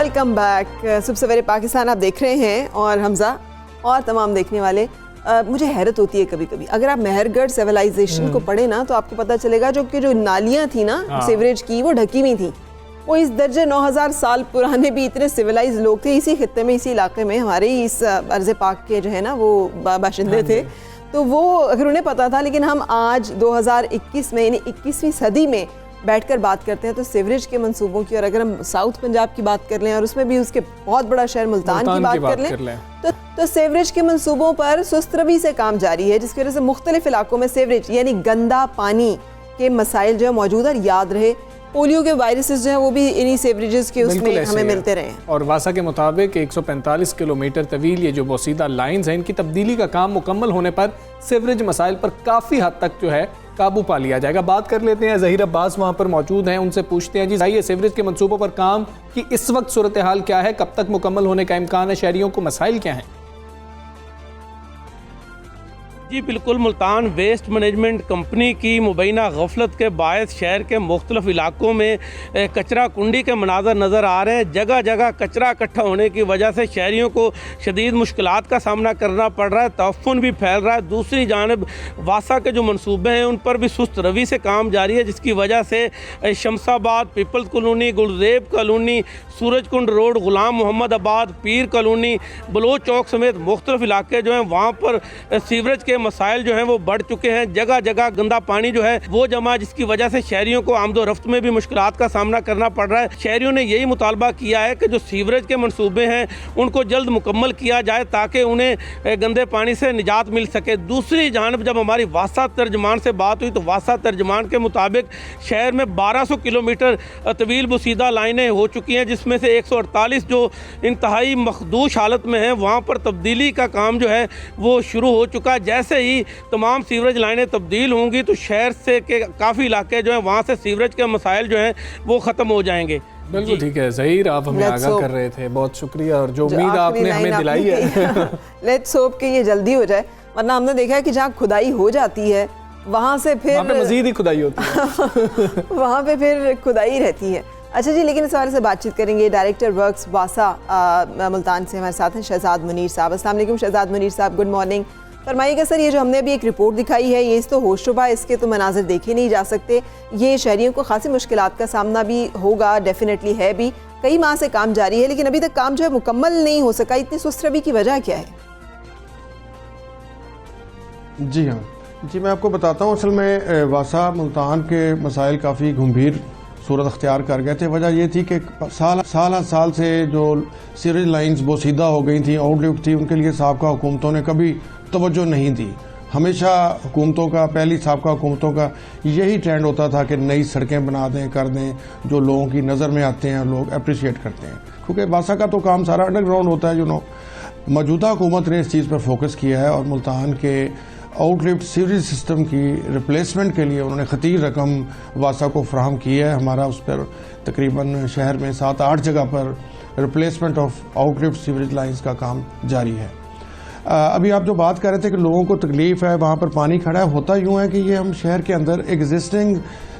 Welcome back. सुबह सवेरे पाकिस्तान आप देख रहे हैं और हमजा और तमाम देखने वाले। मुझे हैरत होती है कभी कभी, अगर आप मेहरगढ़ सिविलाइजेशन को पढ़े ना तो आपको पता चलेगा जो नालियाँ थी ना सीवरेज की, वो ढकी हुई थी। वो इस दर्जे 9000 साल पुराने भी इतने सिविलाइज लोग थे इसी खित्ते में, इसी इलाके में, हमारे ही इस अर्ज़ पाक के जो है ना वो बाशिंदे थे। तो वो अगर उन्हें पता था, लेकिन हम आज 2021 में यानी 21वीं सदी में बैठकर बात करते हैं तो सीवरेज के मंसूबों की। और अगर हम साउथ पंजाब की बात कर लें और उसमें भी उसके बहुत बड़ा शहर मुल्तान की बात कर लें तो सीवरेज के मंसूबों पर सुस्त रवी से काम जारी है, जिसकी वजह से मुख्तलिफ इलाकों में सीवरेज यानी गंदा पानी के मसाइल जो है मौजूद। और याद रहे पोलियो के वायरसेस जो है वो भी इन्हीं सीवरेजेस के उसमें हमें मिलते रहे हैं। और वासा के मुताबिक 145 किलोमीटर तवील ये जो बोसीदा लाइंस हैं, इनकी तब्दीली का काम मुकम्मल होने पर सीवरेज मसाइल पर काफ़ी हद तक जो है काबू पा लिया जाएगा। बात कर लेते हैं, ज़हीर अब्बास वहाँ पर मौजूद हैं, उनसे पूछते हैं जी जाइए सीवरेज के मंसूबों पर काम की इस वक्त सूरत हाल क्या है, कब तक मुकम्मल होने का इम्कान है, शहरियों को मसाइल क्या हैं? जी बिल्कुल, मुल्तान वेस्ट मैनेजमेंट कंपनी की मुबैना गफलत के बायस शहर के मुख्तलिफ इलाकों में कचरा कुंडी के मनाजर नज़र आ रहे हैं। जगह जगह कचरा इकट्ठा होने की वजह से शहरियों को शदीद मुश्किलात का सामना करना पड़ रहा है, तअफ़्फ़ुन भी फैल रहा है। दूसरी जानिब वासा के जो मनसूबे हैं उन पर भी सुस्त रवी से काम जारी है, जिसकी वजह से Shamsabad, peoples colony, Gulzeb colony, Suraj Kund road, गुलाम मोहम्मद आबाद, पीर कॉलोनी, बलोच चौक समेत मुख्तलिफ इलाके जो हैं वहाँ पर सीवरेज के मसाइल जो हैं वो बढ़ चुके हैं। जगह जगह गंदा पानी जो है वो जमा, जिसकी वजह से शहरियों को आमदो रफ्त में भी मुश्किलात का सामना करना पड़ रहा है। शहरियों ने यही मुतालबा किया है कि जो सीवरेज के मंसूबे हैं उनको जल्द मुकम्मल किया जाए ताकि उन्हें गंदे पानी से निजात मिल सके। दूसरी जानब जब हमारी वासा तर्जमान से बात हुई तो वासा तर्जमान के मुताबिक शहर में 1200 किलोमीटर तवील बुसीदा लाइनें हो चुकी हैं, जिसमें से 148 जो इंतहाई मखदूश हालत में हैं वहाँ पर तब्दीली का काम जो है वो शुरू हो चुका है। जैसे ही तमाम सीवरेज लाइनें तब्दील होंगी तो शहर से के काफ़ी इलाके जो हैं वहाँ से सीवरेज के मसाइल जो हैं वो ख़त्म हो जाएंगे। बिल्कुल ठीक है ज़हीर, आप हमें आगाह कर रहे थे, बहुत शुक्रिया। और जो उम्मीद आपने हमें दिलाई है लेट्स होप कि ये जल्दी हो जाए, वरना हमने देखा है कि जहाँ खुदाई हो जाती है वहाँ से फिर मज़ीद ही खुदाई होती है वहाँ पे फिर खुदाई रहती है। अच्छा जी, लेकिन इस बारे से बातचीत करेंगे डायरेक्टर वर्क्स वासा मुल्तान से हमारे साथ हैं शहजाद मुनीर साहब। अस्सलाम वालेकुम शहजाद मुनीर साहब, गुड मॉर्निंग। फरमाइएगा सर, ये जो हमने अभी एक रिपोर्ट दिखाई है ये इस तो होशरुबा, इसके तो मनाजिर देखे नहीं जा सकते, ये शहरियों को खासी मुश्किलात का सामना भी होगा, डेफिनेटली है भी। कई माह से काम जारी है लेकिन अभी तक काम जो है मुकम्मल नहीं हो सका, इतनी सुस्त रवी की वजह क्या है? जी हाँ जी, मैं आपको बताता हूँ। असल में वासा मुल्तान के मसाइल काफ़ी गंभीर सूरत अख्तियार कर गए थे। वजह ये थी कि साल से जो सीवरेज लाइंस बोसीदा हो गई थी, आउटलुक थी, उनके लिए साबका हुकूमतों ने कभी तवज्जो नहीं दी। हमेशा हुकूमतों का, पहली साबका हुकूमतों का यही ट्रेंड होता था कि नई सड़कें बना दें, कर दें, जो लोगों की नज़र में आते हैं, लोग अप्रिशिएट करते हैं। क्योंकि वासा का तो काम सारा अंडरग्राउंड होता है। मौजूदा हुकूमत ने इस चीज़ पर फोकस किया है और मुल्तान के आउटलिफ्ट सीवरेज सिस्टम की रिप्लेसमेंट के लिए उन्होंने खतीर रकम वासा को फ्राहम की है। हमारा उस पर तकरीबन शहर में 7-8 जगह पर रिप्लेसमेंट ऑफ आउटलिफ्ट सीवरेज लाइंस का काम जारी है। अभी आप जो बात कर रहे थे कि लोगों को तकलीफ है, वहाँ पर पानी खड़ा है, होता यूँ है कि ये हम शहर के अंदर एग्जिस्टिंग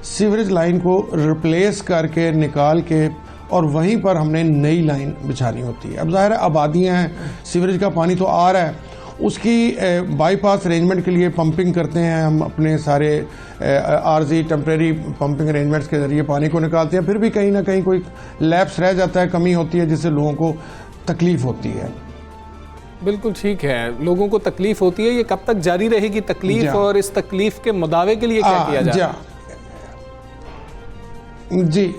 सीवरेज लाइन को रिप्लेस करके निकाल के और वहीं पर हमने नई लाइन बिछानी होती है। अब ज़ाहिर है आबादियाँ हैं, सीवरेज का पानी तो आ रहा है, उसकी बाईपास अरेंजमेंट के लिए पंपिंग करते हैं हम, अपने सारे आरजी टेम्परेरी पंपिंग अरेंजमेंट्स के ज़रिए पानी को निकालते हैं। फिर भी कहीं ना कहीं कोई लैप्स रह जाता है, कमी होती है, जिससे लोगों को तकलीफ होती है। बिल्कुल ठीक है, लोगों को तकलीफ होती है। ये कब तक जारी रहेगी तकलीफ, और इस तकलीफ के मुदावे के लिए क्या किया जाए?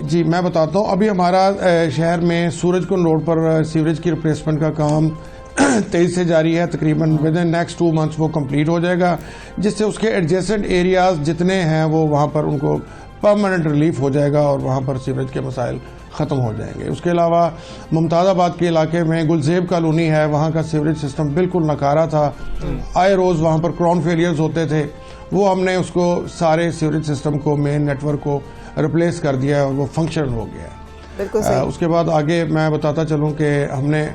जी मैं बताता हूँ। अभी हमारा शहर में सूरज कुंड रोड पर सीवरेज की रिप्लेसमेंट का काम तेज़ी से जारी है। तकरीबन विद इन नेक्स्ट 2 मंथ्स वो कंप्लीट हो जाएगा, जिससे उसके एडजेसेंट एरियाज जितने हैं वो वहाँ पर उनको परमानेंट रिलीफ हो जाएगा और वहाँ पर सीवरेज के मसाइल ख़त्म हो जाएंगे। उसके अलावा मुमताज़ाबाद के इलाके में गुलजेब कॉलोनी है, वहाँ का सीवरेज सिस्टम बिल्कुल नकारा था। आए रोज़ वहाँ पर क्राउन फेलियर्स होते थे, वो हमने उसको सारे सीवरेज सिस्टम को, मेन नेटवर्क को रिप्लेस कर दिया है और वो फंक्शनल हो गया है। बिल्कुल सही। उसके बाद आगे मैं बताता चलूँ कि हमने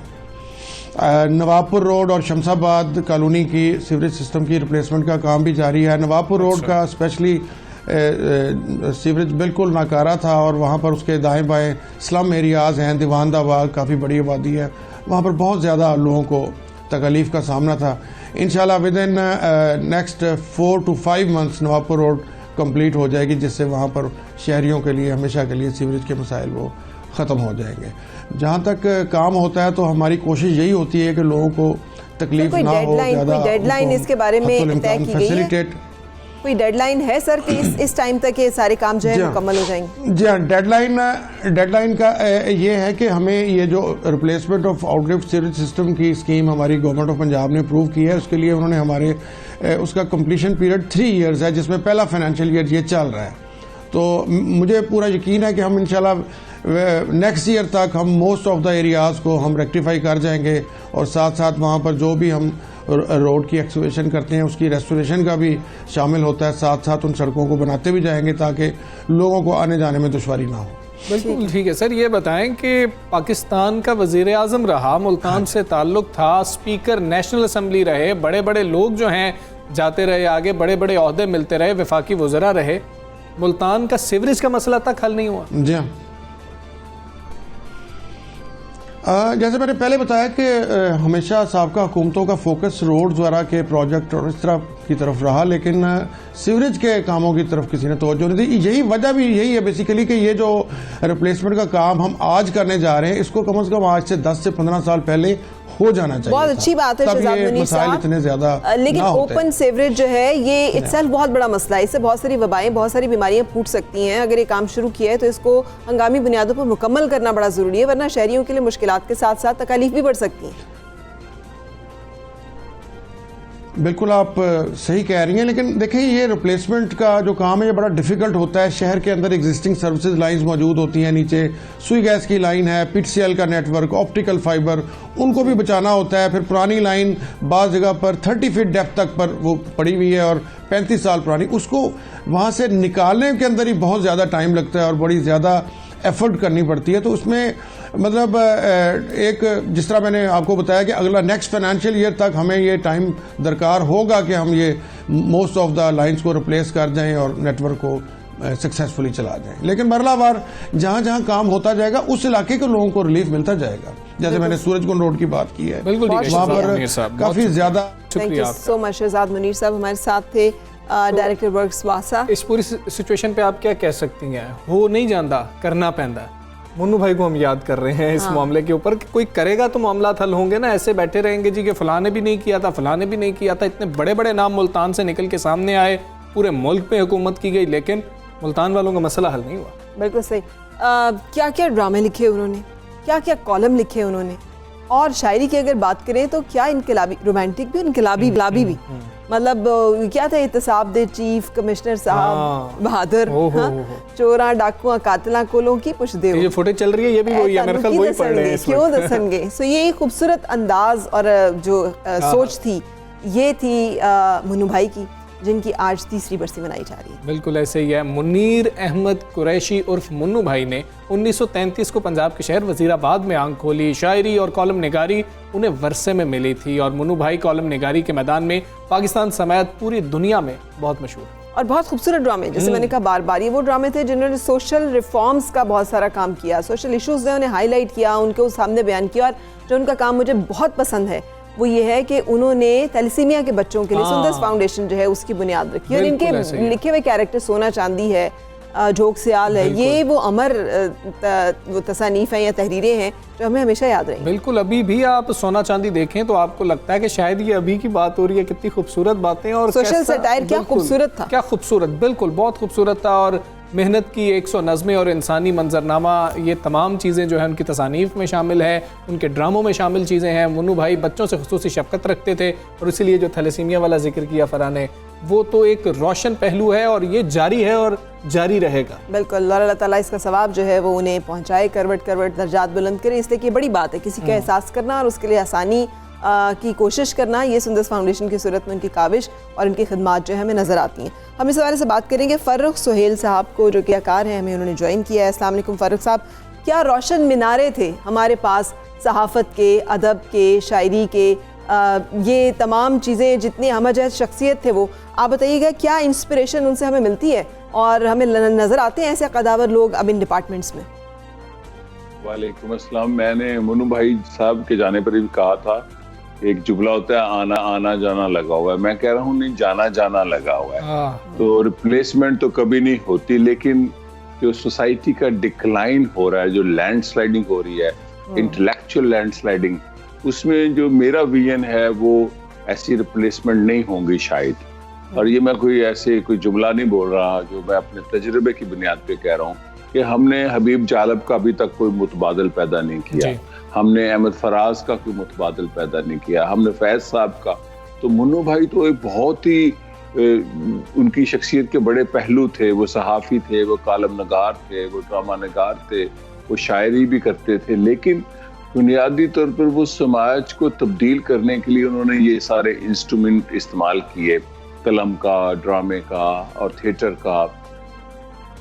नवाबपुर रोड और शमसाबाद कॉलोनी की सीवरेज सिस्टम की रिप्लेसमेंट का काम भी जारी है। नवाबपुर रोड का स्पेशली सीवरेज बिल्कुल नाकारा था और वहाँ पर उसके दाएं बाएं स्लम एरियाज़ हैं, दीवानदा बाग काफ़ी बड़ी आबादी है, वहाँ पर बहुत ज़्यादा लोगों को तकलीफ़ का सामना था। इंशाल्लाह with in next 4 to 5 months Nawabpur road complete हो जाएगी, जिससे वहाँ पर शहरियों के लिए हमेशा के लिए सीवरेज के मसाइल वो ख़त्म हो जाएंगे। जहाँ तक काम होता है तो हमारी कोशिश यही होती है कि लोगों को तकलीफ ना हो, ज़्यादा डेडलाइन इसके बारे में तय की गई है? कोई डेडलाइन है सर कि इस टाइम तक ये सारे काम जो है मुकम्मल हो जाएंगे? जी हाँ, डेडलाइन का ये है कि हमें ये जो रिप्लेसमेंट ऑफ आउटलिफ्ट सीवरेज सिस्टम की स्कीम हमारी गवर्नमेंट ऑफ पंजाब ने अप्रूव की है, उसके लिए उन्होंने हमारे उसका कंप्लीशन पीरियड 3 इयर्स है, जिसमें पहला फाइनेंशियल ईयर ये चल रहा है। तो मुझे पूरा यकीन है कि हम इंशाल्लाह नेक्स्ट ईयर तक हम मोस्ट ऑफ द एरियाज़ को हम रेक्टिफाई कर जाएंगे और साथ साथ वहाँ पर जो भी हम रोड की एक्सकवेशन करते हैं उसकी रेस्टोरेशन का भी शामिल होता है, साथ साथ उन सड़कों को बनाते भी जाएंगे ताकि लोगों को आने जाने में दुश्वारी ना हो। बिल्कुल ठीक है सर। ये बताएं कि पाकिस्तान का वज़ीर आज़म रहा, मुल्तान से ताल्लुक़ था, स्पीकर नेशनल असम्बली रहे, बड़े बड़े लोग जो हैं जाते रहे आगे, बड़े बड़े ओहदे मिलते रहे, वफाकी वज़रा रहे, मुल्तान का सीवरेज का मसला तक हल नहीं हुआ। जी हाँ, जैसे मैंने पहले बताया कि हमेशा साबका हुकूमतों का फोकस रोड वगैरह के प्रोजेक्ट और इस तरह की तरफ रहा, लेकिन सीवरेज के कामों की तरफ किसी ने तवज्जो नहीं दी। यही वजह भी यही है बेसिकली कि ये जो रिप्लेसमेंट का काम हम आज करने जा रहे हैं, इसको कम से कम आज से 10 से 15 साल पहले हो जाना चाहिए। बहुत अच्छी बात है शहजाद मुनीर साहब, इतने ज्यादा लेकिन ओपन सीवरेज जो है ये इटसेल्फ बहुत बड़ा मसला है। इससे बहुत सारी वबाएं, बहुत सारी बीमारियां फूट सकती हैं। अगर ये काम शुरू किया है तो इसको हंगामी बुनियादों पर मुकम्मल करना बड़ा जरूरी है, वरना शहरियों के लिए मुश्किलात के साथ साथ तकलीफ भी बढ़ सकती हैं। बिल्कुल आप सही कह रही हैं, लेकिन देखिए ये रिप्लेसमेंट का जो काम है ये बड़ा डिफिकल्ट होता है। शहर के अंदर एग्जिस्टिंग सर्विसेज लाइंस मौजूद होती हैं, नीचे सुई गैस की लाइन है, PTCL का नेटवर्क, ऑप्टिकल फाइबर, उनको भी बचाना होता है। फिर पुरानी लाइन बाज़ जगह पर 30 फीट डेप्थ तक पर वो पड़ी हुई है और 35 साल पुरानी, उसको वहाँ से निकालने के अंदर ही बहुत ज़्यादा टाइम लगता है और बड़ी ज़्यादा एफर्ट करनी पड़ती है। तो उसमें मतलब एक जिस तरह मैंने आपको बताया कि अगला नेक्स्ट फाइनेंशियल ईयर तक हमें ये टाइम दरकार होगा कि हम ये मोस्ट ऑफ द लाइंस को रिप्लेस कर जाएं और नेटवर्क को सक्सेसफुली चला जाएं। लेकिन मरलावार जहाँ जहाँ काम होता जाएगा उस इलाके के लोगों को रिलीफ मिलता जाएगा। जैसे मैंने सूरजकुंड रोड की बात की है, वहाँ पर काफ़ी ज़्यादा। Thank you so much Shahzad Munir sahab हमारे साथ थे, डायरेक्टर वर्क्स वासा। इस पूरी सिचुएशन पे आप क्या कह सकती हैं? हो नहीं जाता, करना पैंदा। मुन्नू भाई को हम याद कर रहे हैं इस मामले के ऊपर कि कोई करेगा तो मामला हल होंगे ना, ऐसे बैठे रहेंगे जी कि फलाने भी नहीं किया था, फलाने भी नहीं किया था। इतने बड़े बड़े नाम मुल्तान से निकल के सामने आए, पूरे मुल्क पे हुकूमत की गई, लेकिन मुल्तान वालों का मसला हल नहीं हुआ। बिल्कुल सही। क्या क्या ड्रामे लिखे उन्होंने, क्या क्या कॉलम लिखे उन्होंने, और शायरी की अगर बात करें तो क्या इनकलाबी, रोमांटिक भी, इनकलाबी भी। मतलब क्या था, एहतसाब दे चीफ कमिश्नर साहब बहादुर, चोरा डाकुआ कातला कोलों की पुछ दे। ये फुटेज चल रही है, ये भी वही है, मेरे ख्याल वही पढ़ रहे हैं क्यों दसनगे। सो ये खूबसूरत अंदाज और जो सोच थी ये थी मुन्नू भाई की, जिनकी आज 3री बरसी मनाई जा रही है। बिल्कुल ऐसे ही है। मुनीर अहमद कुरैशी उर्फ मुन्नू भाई ने 1933 को पंजाब के शहर वजीराबाद में आंख खोली। शायरी और कॉलम निगारी उन्हें वर्षे में मिली थी और मुन्नू भाई कॉलम निगारी के मैदान में पाकिस्तान समेत पूरी दुनिया में बहुत मशहूर और बहुत खूबसूरत ड्रामे, जैसे मैंने कहा बार बार, ये वो ड्रामे थे जिन्होंने सोशल रिफॉर्म्स का बहुत सारा काम किया, सोशल इश्यूज ने उन्हें हाईलाइट किया, उनके सामने बयान किया। और जो उनका काम मुझे बहुत पसंद है वो ये है कि उन्होंने थैलेसीमिया के बच्चों के लिए सुंदर फाउंडेशन जो है उसकी बुनियाद रखी। और इनके लिखे हुए कैरेक्टर सोना चांदी है, जोक सियाल है, ये वो अमर वो तसानीफ हैं या तहरीरें हैं जो हमें हमेशा याद रहेंगी। बिल्कुल, अभी भी आप सोना चांदी देखें तो आपको लगता है कि शायद ये अभी की बात हो रही है। कितनी खूबसूरत बातें और सोशल सटायर क्या खूबसूरत था, क्या खूबसूरत, बिल्कुल बहुत खूबसूरत था। और मेहनत की 100 नज़में और इंसानी मंजरनामा, ये तमाम चीज़ें जो है उनकी तसानीफ में शामिल है, उनके ड्रामों में शामिल चीज़ें हैं। मुन्नू भाई बच्चों से खुसूसी शफ़क़त रखते थे और इसीलिए जो थैलेसीमिया वाला जिक्र किया फराह ने, वो तो एक रोशन पहलू है और ये जारी है और जारी रहेगा। बिल्कुल, अल्लाह ताला इसका सवाब जो है वो उन्हें पहुँचाए, करवट करवट दर्जात बुलंद करे। इसलिए कि बड़ी बात है किसी का एहसास करना और उसके लिए आसानी की कोशिश करना। ये सुंदर फाउंडेशन की सूरत में उनकी काविश और उनकी खिदमात जो है हमें नज़र आती हैं। हम इस हवाले से बात करेंगे फ़र्रुख सुहेल साहब को, जो कि अकार हैं, हमें उन्होंने ज्वाइन किया है। अस्सलाम वालेकुम फ़र्रुख साहब, क्या रोशन मीनारे थे हमारे पास सहाफ़त के, अदब के, शायरी के, ये तमाम चीज़ें जितनी हमजद शख्सियत थे वो, आप बताइएगा क्या इंस्पिरेशन उनसे हमें मिलती है और हमें नज़र आते हैं ऐसे कदावर लोग अब इन डिपार्टमेंट्स में। वालेकुम अस्सलाम। मैंने मुन्नू भाई साहब के जाने पर भी कहा था, एक जुमला होता है आना आना जाना लगा हुआ है। मैं कह रहा हूँ नहीं, जाना जाना लगा हुआ है। तो रिप्लेसमेंट तो कभी नहीं होती, लेकिन जो सोसाइटी का डिक्लाइन हो रहा है, जो लैंड स्लाइडिंग हो रही है, इंटेलेक्चुअल लैंड स्लाइडिंग, उसमें जो मेरा विजन है वो ऐसी रिप्लेसमेंट नहीं होंगी शायद। और ये मैं कोई ऐसे कोई जुमला नहीं बोल रहा, जो मैं अपने तजुर्बे की बुनियाद पे कह रहा हूँ कि हमने हबीब जालब का अभी तक कोई मुतबादल पैदा नहीं किया, हमने अहमद फराज का कोई मुतबादल पैदा नहीं किया, हमने फैज साहब का। तो मुन्नू भाई तो एक बहुत ही उनकी शख्सियत के बड़े पहलू थे। वो सहाफ़ी थे, वो कालम नगार थे, वो ड्रामा नगार थे, वो शायरी भी करते थे, लेकिन बुनियादी तौर पर वो समाज को तब्दील करने के लिए उन्होंने ये सारे इंस्ट्रूमेंट इस्तेमाल किए, कलम का, ड्रामे का और थिएटर का।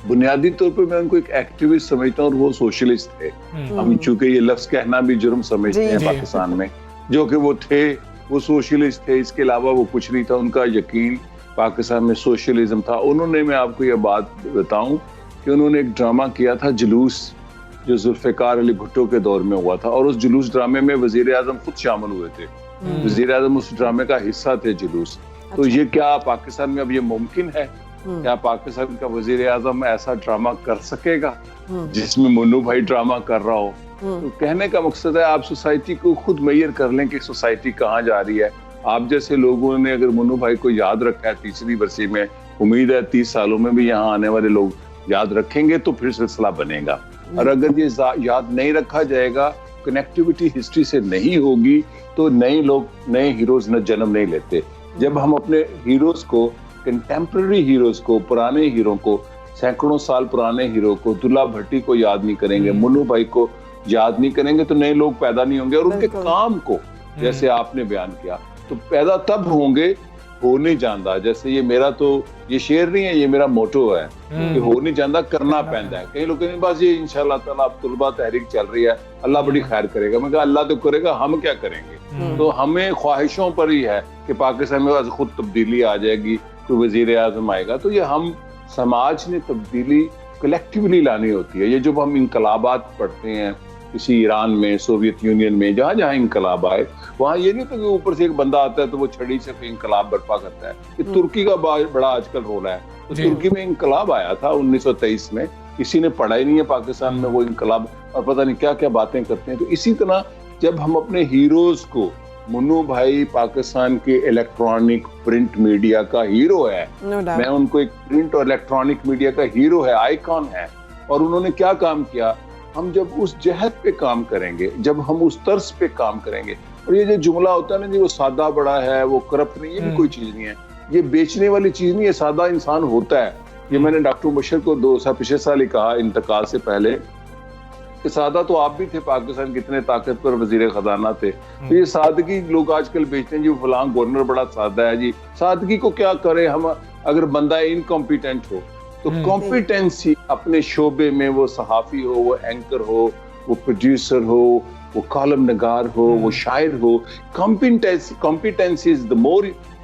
बुनियादी तौर पर मैं उनको एक एक्टिविस्ट समझता हूँ और वो सोशलिस्ट थे। हम चूंकि ये लफ्ज कहना भी जुर्म समझते हैं पाकिस्तान में, जो कि वो थे, वो सोशलिस्ट थे, इसके अलावा वो कुछ नहीं था। उनका यकीन पाकिस्तान में सोशलिज्म था। उन्होंने, मैं आपको ये बात बताऊं कि उन्होंने एक ड्रामा किया था जुलूस, जो जुल्फ़िकार अली भुट्टो के दौर में हुआ था, और उस जुलूस ड्रामे में वज़ीर आज़म खुद शामिल हुए थे। वज़ीर आज़म उस ड्रामे का हिस्सा थे, जुलूस। तो ये क्या पाकिस्तान में अब ये मुमकिन है? क्या पाकिस्तान का वज़ीर आज़म ऐसा ड्रामा कर सकेगा जिसमें मुन्नू भाई ड्रामा कर रहा हो? तो कहने का मकसद है आप सोसाइटी को खुद मेजर कर लें कि सोसाइटी कहाँ जा रही है। आप जैसे लोगों ने अगर मुन्नू भाई को याद रखा है तीसरी बरसी में, उम्मीद है 30 सालों में भी यहाँ आने वाले लोग याद रखेंगे, तो फिर सिलसिला बनेगा। और अगर ये याद नहीं रखा जाएगा, कनेक्टिविटी हिस्ट्री से नहीं होगी, तो नए लोग, नए हीरोज न जन्म नहीं लेते। जब हम अपने हीरोज को, कंटेम्प्रेरी हीरोज को, पुराने हीरो को, सैकड़ों साल पुराने हीरो को, दुल्ला भट्टी को याद नहीं करेंगे, मुन्नू भाई को याद नहीं करेंगे, तो नए लोग पैदा नहीं होंगे। और उनके काम को, जैसे आपने बयान किया, तो पैदा तब होंगे, हो नहीं जानता। जैसे ये मेरा तो ये शेर नहीं है, ये मेरा मोटो है कि हो नहीं जानता, करना पैदा है। कई लोग कहते हैं बस ये इंशाल्लाह ताला अब तुलबा तहरीक चल रही है, अल्लाह बड़ी खैर करेगा। मैं कहा अल्लाह तो करेगा, हम क्या करेंगे? तो हमें ख्वाहिशों पर ही है कि पाकिस्तान में खुद तब्दीली आ जाएगी, तो वजीर आजम आएगा। तो ये हम समाज ने तब्दीली कलेक्टिवली लानी होती है। ये जब हम इनकलाबात पढ़ते हैं, किसी ईरान में, सोवियत यूनियन में, जहाँ जहाँ इनकलाब आए, वहाँ ये नहीं था कि ऊपर से एक बंदा आता है तो वो छड़ी से इनकलाब बर्पा करता है। ये तुर्की का बड़ा आजकल रोल है। तो तुर्की में इनकलाब आया था 1923 में, किसी ने पढ़ा ही नहीं है पाकिस्तान में वो इनकलाब, और पता नहीं क्या क्या बातें करते हैं। तो इसी तरह जब हम अपने हीरोज को, मुन्नू भाई पाकिस्तान के इलेक्ट्रॉनिक प्रिंट मीडिया का हीरो है, मैं उनको एक प्रिंट और इलेक्ट्रॉनिक मीडिया का हीरो है, आइकॉन है। और उन्होंने क्या काम किया, हम जब उस जहत पे काम करेंगे, जब हम उस तर्ज पे काम करेंगे, और ये जो जुमला होता है ना जी, वो सादा बड़ा है, वो करप्ट नहीं, ये भी कोई चीज नहीं है, ये बेचने वाली चीज नहीं है। सादा इंसान होता है। ये मैंने डॉक्टर मुबशर को पिछले साल ही कहा इंतकाल से पहले कि सादा तो आप भी थे, पाकिस्तान कितने ताकतवर वजीर खजाना थे। तो ये सादगी लोग आजकल बेचते हैं जी, फलां गवर्नर बड़ा सादा है जी। सादगी को क्या करें हम, अगर बंदा इनकॉम्पिटेंट हो तो कॉम्पिटेंसी अपने शोबे में, वो सहाफी हो, वो एंकर हो, वो प्रोड्यूसर हो, वो कॉलम नगार हो, वो शायर हो, competency is the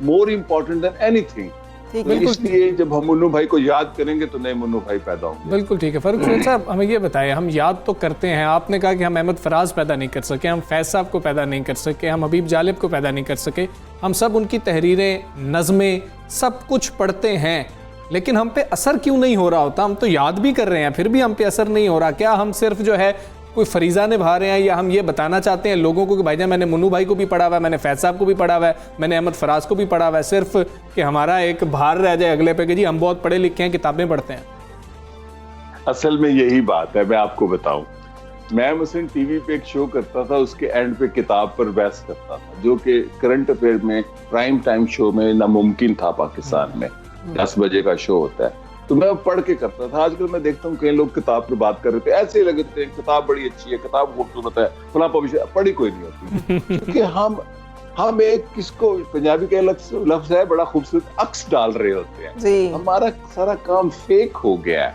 more important than anything. इसलिए जब हम मुन्नू भाई को याद करेंगे तो नए मुन्नू भाई पैदा होंगे। बिल्कुल ठीक है। फारूक सुहेल साहब, हमें ये बताएं, हम याद तो करते हैं, आपने कहा कि हम अहमद फराज पैदा नहीं कर सके, हम फैज साहब को पैदा नहीं कर सके, हम हबीब जालिब को पैदा नहीं कर सके, हम सब उनकी तहरीरें, नज़में, सब कुछ पढ़ते हैं, लेकिन हम पे असर क्यों नहीं हो रहा होता? हम तो याद भी कर रहे हैं, फिर भी हम पे असर नहीं हो रहा। क्या हम सिर्फ जो है कोई फरीज़ा निभा रहे हैं, या हम ये बताना चाहते हैं लोगों को कि भाईजान मैंने मुन्नू भाई को भी पढ़ा हुआ है, मैंने फैज साहब को भी पढ़ा हुआ है, मैंने अहमद फराज को भी पढ़ा हुआ है, सिर्फ कि हमारा एक भार रह जाए अगले पे कि जी हम बहुत पढ़े लिखे हैं, किताबें पढ़ते हैं? असल में यही बात है। मैं आपको बताऊं, मैं मसलन टीवी पे एक शो करता था, उसके एंड पे किताब पर बहस करता था, जो कि करंट अफेयर में प्राइम टाइम शो में नामुमकिन था पाकिस्तान में। 10 बजे का शो होता है, तो मैं पढ़ के करता था। आजकल मैं देखता हूँ कई लोग किताब पर बात कर रहे थे, ऐसे लगते हैं किताब बड़ी अच्छी है, किताब खूबसूरत है, फलां पब्लिशर, पढ़ी कोई नहीं होती। क्योंकि हम एक किसको, पंजाबी का लफ्ज है बड़ा खूबसूरत, अक्स डाल रहे होते हैं। हमारा सारा काम फेक हो गया है,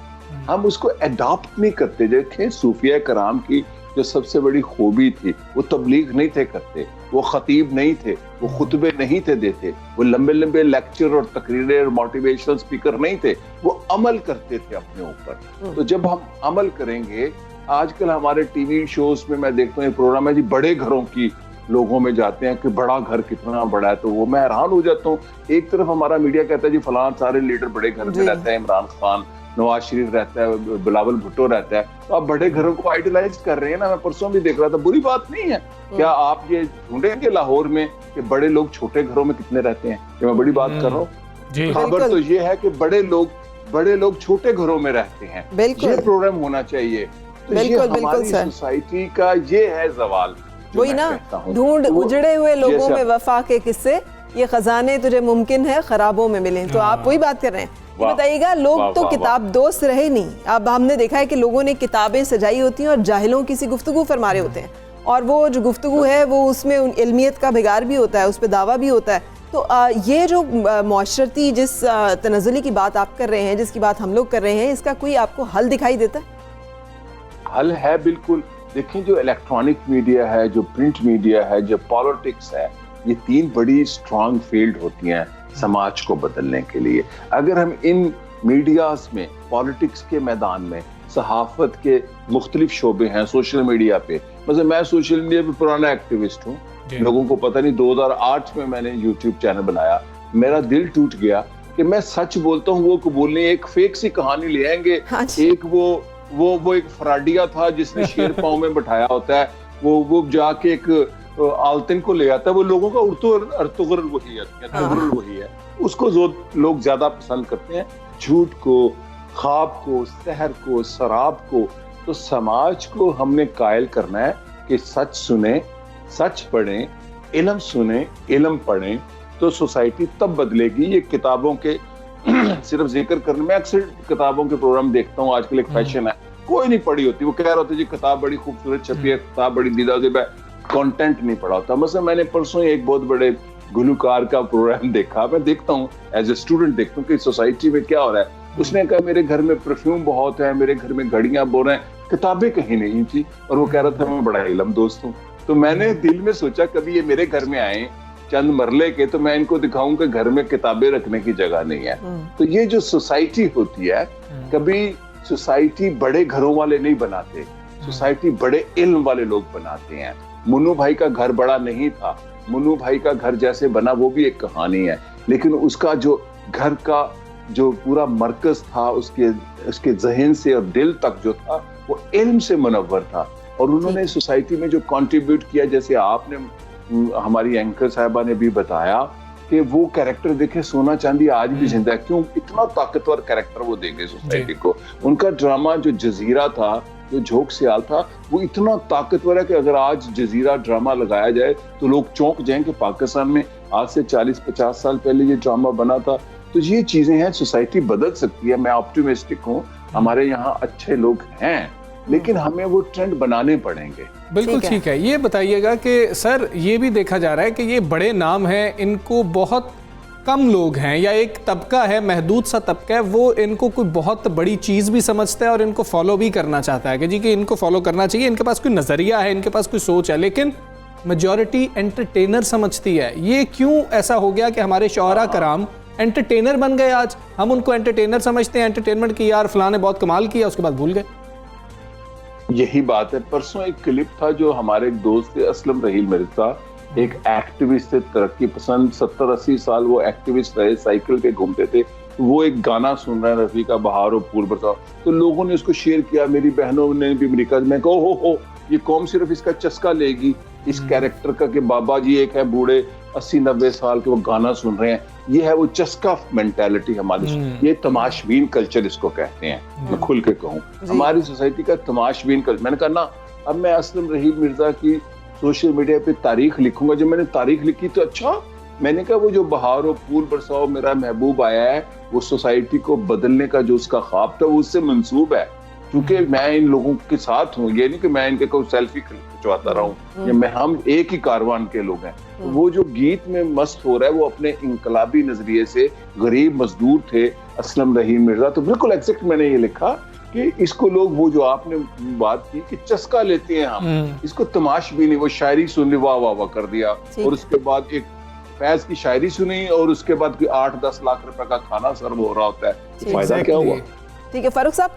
हम उसको अडॉप्ट नहीं करते। देखें सूफिया कराम की जो सबसे बड़ी खूबी थी, वो तबलीग नहीं थे करते, वो खतीब नहीं थे, वो खुतबे नहीं थे देते, वो लंबे लंबे लेक्चर और तकरीरें और मोटिवेशनल स्पीकर नहीं थे, वो अमल करते थे अपने ऊपर। तो जब हम अमल करेंगे, आजकल हमारे टीवी शोज में मैं देखता हूँ ये प्रोग्राम है जी, बड़े घरों की लोगों में जाते हैं कि बड़ा घर कितना बड़ा है, तो वो मैं हैरान हो जाता हूँ। एक तरफ हमारा मीडिया कहता है जी फलां सारे लीडर बड़े घर में रहते हैं, इमरान खान, नवाज शरीफ रहता है, बिलावल भुट्टो रहता है, तो आप बड़े घरों को आइडलाइज कर रहे हैं ना। मैं परसों भी देख रहा था, बुरी बात नहीं है। क्या आप ये ढूंढेंगे लाहौर में कि बड़े लोग छोटे घरों में कितने रहते हैं? ये मैं बड़ी बात कर रहा हूँ। खबर तो ये है कि बड़े लोग छोटे घरों में रहते हैं। ये प्रोग्राम होना चाहिए। तो ये हमारी सोसाइटी का ये है सवाल। वही ना, ढूंढ उजड़े हुए लोगों में वफा के किस्से, ये खजाने तुझे मुमकिन है खराबों में मिले। तो आप वही बात कर रहे हैं। बताइएगा, लोग तो किताब दोस्त रहे नहीं। अब हमने देखा है कि लोगों ने किताबें सजाई होती हैं और जाहिलों की सी गुफ्तगू फरमा रहे होते हैं, और वो जो गुफ्तगू है वो उसमें इल्मियत का बिगाड़ भी होता है, उस पर दावा भी होता है। तो ये जो मुआशरती जिस तनज़ुली की बात आप कर रहे हैं, जिसकी बात हम लोग कर रहे हैं, इसका कोई आपको हल दिखाई देता है? हल है, बिल्कुल। देखिए, जो इलेक्ट्रॉनिक मीडिया है, जो प्रिंट मीडिया है, जो पॉलिटिक्स है, ये तीन बड़ी स्ट्रॉन्ग फील्ड होती हैं समाज को बदलने के लिए। अगर हम इन मीडियाज में, पॉलिटिक्स के मैदान में, सहाफत के मुख्तलिफ शोबे हैं, सोशल मीडिया पे, मतलब मैं सोशल मीडिया पे पुराना एक्टिविस्ट हूँ। लोगों को पता नहीं, 2008 में मैंने यूट्यूब चैनल बनाया। मेरा दिल टूट गया कि मैं सच बोलता हूँ, वो कबूल नहीं। एक फेक सी कहानी ले आएंगे। एक वो एक फराडिया था जिसने शेर पाँव में बैठाया होता है, वो जाके एक आलतिन को ले आता है, वो लोगों का अर्तुगरुल वही है। उसको जो लोग ज्यादा पसंद करते हैं, झूठ को, ख्वाब को, सहर को, शराब को। तो समाज को हमने कायल करना है कि सच सुने, सच पढ़ें, इल्म सुने, इल्म पढ़ें, तो सोसाइटी तब बदलेगी। ये किताबों के सिर्फ जिक्र करने में, अक्सर किताबों के प्रोग्राम देखता हूँ, आजकल एक फैशन है, कोई नहीं पढ़ी होती। वो कह रहा होता है जी किताब बड़ी खूबसूरत छपी है, किताब बड़ी दीदा से, कंटेंट नहीं पढ़ा होता। मतलब मैंने परसों एक बहुत बड़े गुलकार का प्रोग्राम देखा। मैं देखता हूँ, एज ए स्टूडेंट देखता हूँ कि सोसाइटी में क्या हो रहा है। उसने कहा मेरे घर में परफ्यूम बहुत है, मेरे घर में घड़ियां बोल रहे हैं, किताबें कहीं नहीं थी, और वो कह रहा था मैं बड़ा इल्म दोस्त हूँ। तो मैंने दिल में सोचा कभी ये मेरे घर में आए चंद मरले के, तो मैं इनको दिखाऊं कि घर में किताबें रखने की जगह नहीं है। तो ये जो सोसाइटी होती है, कभी सोसाइटी बड़े घरों वाले नहीं बनाते, सोसाइटी बड़े इल्म वाले लोग बनाते हैं। मुन्नू भाई का घर बड़ा नहीं था, मुन्नू भाई का घर जैसे बना वो भी एक कहानी है, लेकिन उसका जो घर का जो पूरा मरकज था, उसके जहन से और दिल तक जो था, वो इल्म से मुनव्वर था। और उन्होंने सोसाइटी में जो कंट्रीब्यूट किया, जैसे आपने, हमारी एंकर साहिबा ने भी बताया कि वो कैरेक्टर देखे, सोना चांदी आज भी जिंदा है। क्यों? इतना ताकतवर कैरेक्टर वो दे गए सोसाइटी को। उनका ड्रामा जो जजीरा था, जो झोंक सियाल था, वो इतना ताकतवर है कि अगर आज जजीरा ड्रामा लगाया जाए तो लोग चौंक जाएंगे। पाकिस्तान में आज से 40-50 साल पहले ये ड्रामा बना था। तो ये चीजें हैं, सोसाइटी बदल सकती है। मैं ऑप्टिमिस्टिक हूँ, हमारे यहाँ अच्छे लोग हैं, लेकिन हमें वो ट्रेंड बनाने पड़ेंगे। बिल्कुल ठीक है। ये बताइएगा कि सर, ये भी देखा जा रहा है कि ये बड़े नाम हैं, इनको बहुत कम लोग हैं, या एक तबका है, महदूद सा तबका है, वो इनको कोई बहुत बड़ी चीज़ भी समझता है और इनको फॉलो भी करना चाहता है कि जी कि इनको फॉलो करना चाहिए, इनके पास कोई नज़रिया है, इनके पास कोई सोच है। लेकिन मेजॉरिटी एंटरटेनर समझती है। ये क्यों ऐसा हो गया कि हमारे शौहरा कराम एंटरटेनर बन गए? आज हम उनको एंटरटेनर समझते हैं, एंटरटेनमेंट की, यार फलां ने बहुत कमाल किया, उसके बाद भूल गए। यही बात है। परसों एक क्लिप था जो हमारे एक दोस्त थे, असलम रहील मिर्जा, एक एक्टिविस्ट थे, तरक्की पसंद, 70-80 साल वो एक्टिविस्ट रहे, साइकिल पे घूमते थे। वो एक गाना सुन रहे हैं, रफी का बहार और फूल बरसाओ, तो लोगों ने उसको शेयर किया, मेरी बहनों ने भी अमेरिका में कहा हो ये कौम सिर्फ इसका चस्का लेगी इस कैरेक्टर का कि बाबा जी एक है बूढ़े 80-90 साल के, वो गाना सुन रहे हैं। ये है वो चस्का मेंटालिटी हमारी, ये तमाशबीन कल्चर इसको कहते हैं। मैं खुल के कहूँ, हमारी सोसाइटी का तमाशबीन कल्चर। मैंने कहा ना, अब मैं असलम रहील मिर्जा की सोशल मीडिया पे तारीख लिखूंगा। जब मैंने तारीख लिखी तो अच्छा, मैंने कहा वो जो बहार और फूल बरसाओ मेरा महबूब आया है, वो सोसाइटी को बदलने का जो उसका ख्वाब था वो उससे मंसूब है। क्योंकि मैं इन लोगों के साथ हूँ, ये नहीं कि मैं इनके कोई सेल्फी खिंचवाता रहा हूँ, या मैं, हम एक ही कारवान के लोग हैं। वो जो गीत में मस्त हो रहा है, वो अपने इनकलाबी नजरिए से गरीब मजदूर थे असलम रहील मिर्जा। तो बिल्कुल एग्जैक्ट मैंने ये लिखा कि इसको लोग, वो जो आपने बात की कि चस्का लेते हैं हम, इसको तमाशबीनी, वो शायरी सुन ली, वाह वाह वाह कर दिया, और उसके बाद एक फैज की शायरी सुनी और उसके बाद कोई 8-10 लाख रुपए का खाना सर्व हो रहा होता है, तो फायदा क्या हुआ? ठीक है फारूक साहब,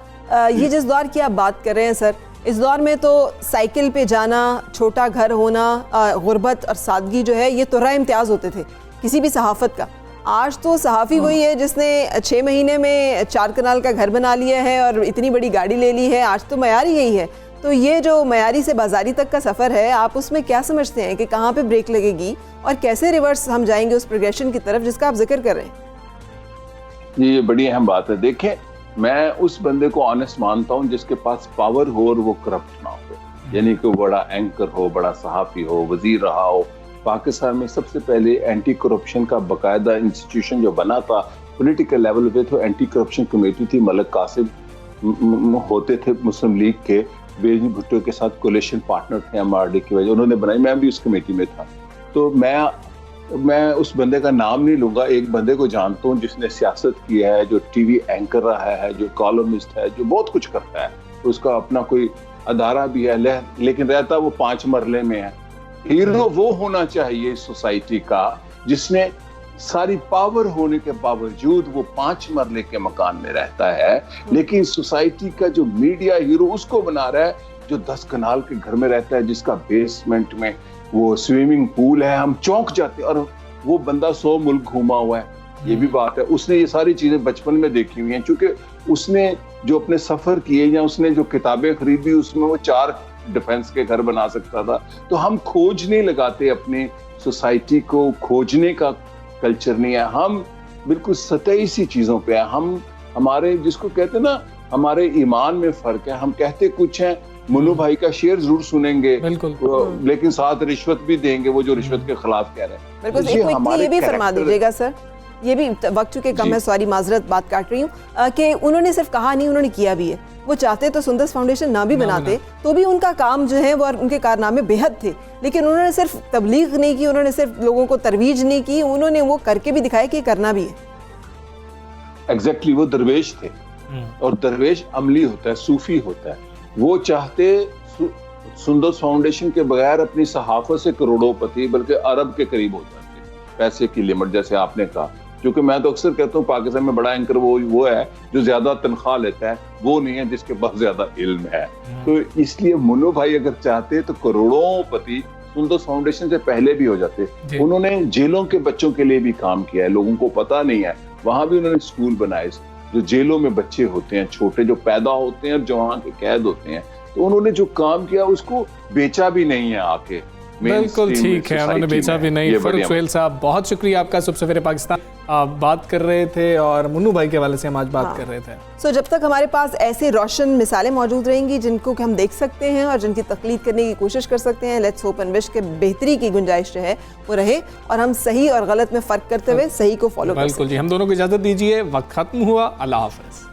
ये जिस दौर की आप बात कर रहे हैं सर, इस दौर में तो साइकिल पे जाना, छोटा घर होना, गुर्बत और सादगी जो है ये तुर्रा इम्तियाज़ होते थे किसी भी सहाफ़त का। आज तो सहाफ़ी वही है जिसने 6 महीने में 4 कनाल का घर बना लिया है और इतनी बड़ी गाड़ी ले ली है। आज तो मयारी यही है। तो ये जो मयारी से बाजारी तक का सफ़र है, आप उसमें क्या समझते हैं कि कहाँ पे ब्रेक लगेगी और कैसे रिवर्स हम जाएंगे उस प्रोग्रेशन की तरफ जिसका आप जिक्र कर रहे हैं? ये बड़ी अहम बात है। देखें, मैं उस बंदे को ऑनेस्ट मानता हूँ जिसके पास पावर हो और वो करप्ट ना हो, यानी कि बड़ा एंकर हो, बड़ा सहाफ़ी हो, वजीर रहा हो। पाकिस्तान में सबसे पहले एंटी करप्शन का बाकायदा इंस्टीट्यूशन जो बना था पॉलिटिकल लेवल पे, तो एंटी करप्शन कमेटी थी। मलिक कासिम होते थे मुस्लिम लीग के, बेनजीर भुट्टो के साथ कोलिशन पार्टनर थे MRD की वजह, उन्होंने बनाई, मैं भी उस कमेटी में था। तो मैं उस बंदे का नाम नहीं लूंगा, एक बंदे को जानता हूँ जिसने सियासत किया है, जो टीवी एंकर रहा है, जो कॉलमिस्ट है, जो बहुत कुछ करता है, उसका अपना कोई अदारा भी है, लेकिन रहता वो 5 मरले में है। हीरो वो होना चाहिए सोसाइटी का जिसने सारी पावर होने के बावजूद वो 5 मरले के मकान में रहता है, लेकिन सोसाइटी का जो मीडिया हीरो उसको बना रहा है जो 10 कनाल के घर में रहता है, जिसका बेसमेंट में वो स्विमिंग पूल है। हम चौंक जाते हैं। और वो बंदा 100 मुल्क घूमा हुआ है, ये भी बात है। उसने ये सारी चीजें बचपन में देखी हुई हैं, क्योंकि उसने जो अपने सफर किए या उसने जो किताबें खरीदी उसमें वो 4 डिफेंस के घर बना सकता था। तो हम खोज नहीं लगाते, अपनी सोसाइटी को खोजने का कल्चर नहीं है। हम बिल्कुल सतही सी चीजों पे है। हमारे जिसको कहते हैं ना, हमारे ईमान में फर्क है। हम कहते कुछ हैं, मुन्नू भाई का शेर जरूर सुनेंगे, लेकिन साथ रिश्वत भी देंगे, वो जो रिश्वत के खिलाफ कह रहे हैं। बिल्कुल, ये भी फरमा दीजिएगा सर, ये भी वक्त चुके कम है, सॉरी माजरत बात काट रही हूँ, कि उन्होंने सिर्फ कहा नहीं, उन्होंने किया भी है। वो चाहते तो सुंदस फाउंडेशन ना भी बनाते तो भी उनका काम जो है वो, उनके कारनामे बेहद थे, लेकिन उन्होंने सिर्फ तबलीग नहीं की, उन्होंने सिर्फ लोगों को तरवीज नहीं की, उन्होंने वो करके भी दिखाया कि करना भी है। एग्जैक्टली, वो दरवेश थे, और दरवेश अमली होता है, सूफी होता है। वो चाहते सुंदस फाउंडेशन के बगैर अपनी सहाफत से करोड़ोंपति बल्कि अरब के करीब हो जाते, पैसे की लिमिट, जैसे आपने कहा। क्योंकि मैं तो अक्सर कहता हूँ पाकिस्तान में बड़ा एंकर वो है जो ज्यादा तनख्वाह लेता है, वो नहीं है जिसके पास ज्यादा इल्म है। तो इसलिए मुन्नू भाई अगर चाहते तो करोड़ोंपति सुंदस फाउंडेशन से पहले भी हो जाते। उन्होंने जेलों के बच्चों के लिए भी काम किया है, लोगों को पता नहीं है। वहां भी उन्होंने स्कूल बनाए जो जेलों में बच्चे होते हैं, छोटे जो पैदा होते हैं और जो वहां के कैद होते हैं। तो उन्होंने जो काम किया उसको बेचा भी नहीं है आके। बिल्कुल ठीक है, उन्होंने बेचा भी नहीं। फारूक सुहेल साहब, बहुत शुक्रिया आपका। सुबह सवेरे पाकिस्तान आप बात कर रहे थे और मुन्नू भाई के हवाले से हम आज बात कर रहे थे। सो जब तक हमारे पास ऐसे रोशन मिसालें मौजूद रहेंगी जिनको हम देख सकते हैं और जिनकी तकलीद करने की कोशिश कर सकते हैं, लेट्स होप एंड विश के बेहतरी की गुंजाइश जो है वो रहे और हम सही और गलत में फ़र्क करते हुए सही को फॉलो करें। बिल्कुल जी, हम दोनों को इजाज़त दीजिए, वक्त खत्म हुआ। अल्लाह हाफ़िज़।